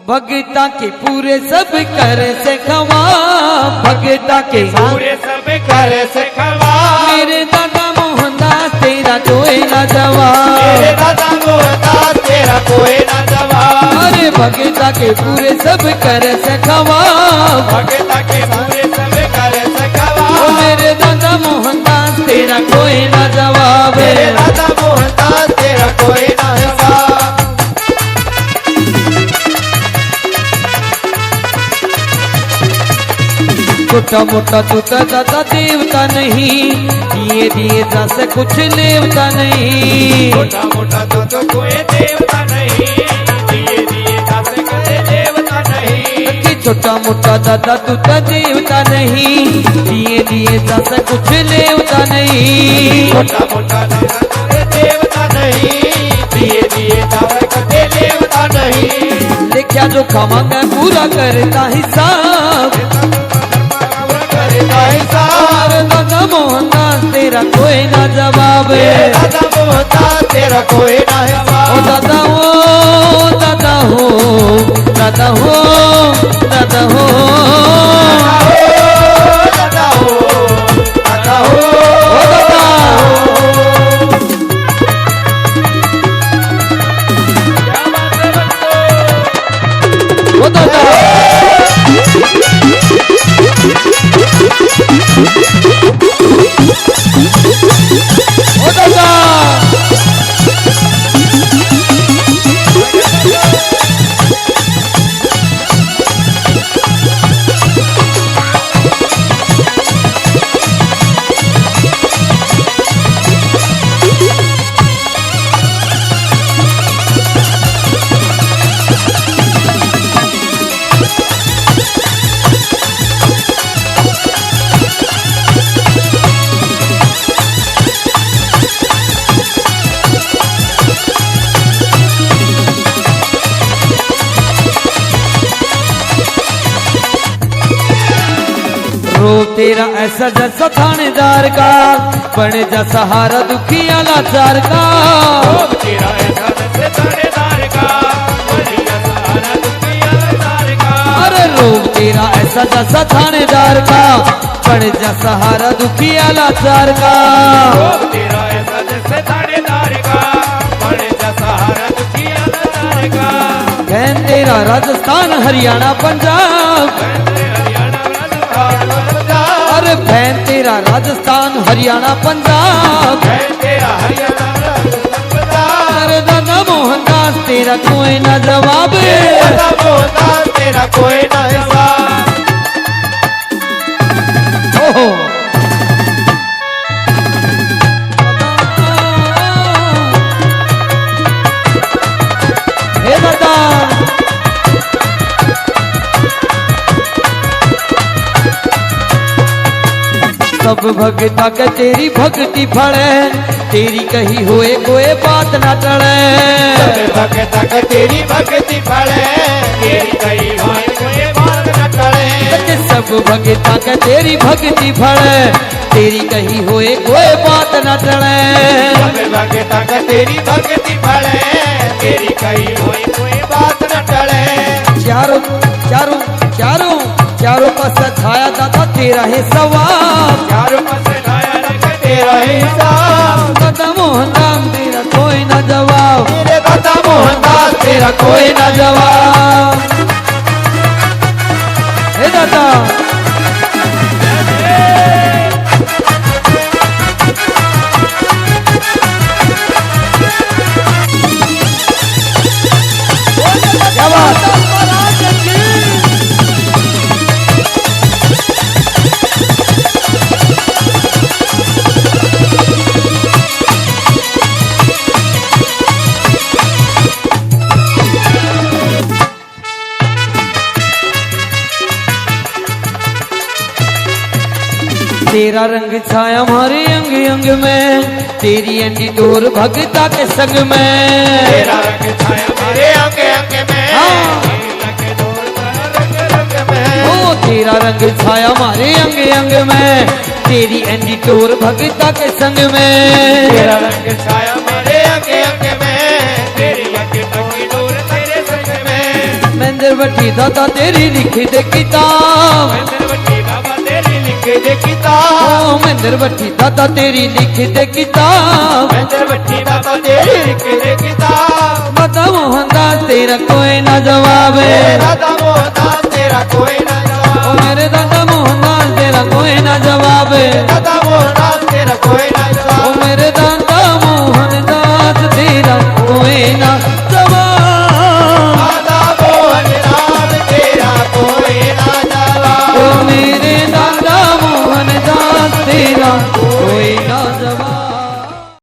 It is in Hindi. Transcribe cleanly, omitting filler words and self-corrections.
भगता के पूरे सब कर से खवा, भगता के पूरे सब कर से खवा। मेरे दादा मोहनदास तेरा कोई ना जवाब, मेरे दादा मोहनदास तेरा कोई ना जवाब। अरे भगता के पूरे सब कर से खवा, भगता के पूरे सब कर से खवा। ओ मेरे दादा मोहनदास तेरा कोई ना जवाब, मेरे दादा मोहनदास तेरा कोई ना जवाब। छोटा मोटा तू तो दादा देवता नहीं, दिए दिए जैसे कुछ लेवता नहीं। छोटा मोटा तो कोई देवता नहीं, दिए दिए जैसे कोई देवता नहीं। कि छोटा मोटा दादा तू तो देवता नहीं, दिए दिए जैसे कुछ लेवता नहीं। छोटा मोटा दादा कोई देवता नहीं, दिए दिए जैसे कोई देवता नहीं। लिखा जो खामांगा पूरा करता हिसाब, और दादा मोहनदास तेरा कोई ना जवाब, दादा मोहनदास तेरा कोई ना ओ दादा हो दादा हो दादा हो दादा हो दादा हो दादा हो ओ दादा ओ दादा ओ दादा रो तेरा ऐसा जैसा थानेदार का, बने जा सहारा दुखिया लाचार का। तेरा ऐसा जैसे थानेदार का, बढ़िया सहारा दुखिया लाचार का। अरे रोग तेरा ऐसा जैसा थानेदार का, बने जा सहारा दुखिया लाचार का। तेरा ऐसा जैसे थानेदार का, बढ़िया सहारा दुखिया लाचार का। बहन तेरा राजस्थान हरियाणा पंजाब, अरे बहन तेरा राजस्थान हरियाणा पंजाब। तेरा हरियाणा अरे दादा मोहनदास तेरा कोई ना जवाब, दादा मोहनदास तेरा कोई ना हिसाब। ओहो हे दादा सब भगता के तेरी भक्ति फड़े, तेरी कही हुए कोई बात ना टले। भगता का तेरी भक्ति फले, तेरी कही होए कोई बात न टले। सब भगता के तेरी भक्ति फड़े, तेरी कही हुए कोई बात न टले। भगता का तेरी भक्ति फले, तेरी कही होए कोई बात न टले। चारों चारों चारों चारों पास छाया दादा तेरा है सवाब, चारों पास छाया रख तेरा हिसाब। दादा मोहनदास तेरा कोई ना जवाब, मेरे दादा मोहनदास तेरा कोई ना जवाब। हे दादा क्या बात। तेरा रंग छाया हमारे अंग अंग में, तेरी अंडी डोर भगता के संग में। तेरा रंग छाया मेरे अंग अंग में, तेरा डोर रंग रंग में। ओ तेरा रंग छाया हमारे अंग अंग में, तेरी अंडी डोर भगता के संग में। तेरा रंग छाया मेरे अंग अंग में, तेरी अंग डोर तेरे संग में। मैं महेंद्र वठी दादा तेरी लिखी दे किताब महेंद्र वठी बाबा तेरी लिखे दे किताब ओ महेंद्र वठी दादा तेरी लिखी दे किताब महेंद्र वठी बाबा तेरी लिखे दे किताब दादा मोहनदास तेरा कोई ना जवाब है राधा मोहनदास तेरा कोई ना जवाब ओ मेरे दादा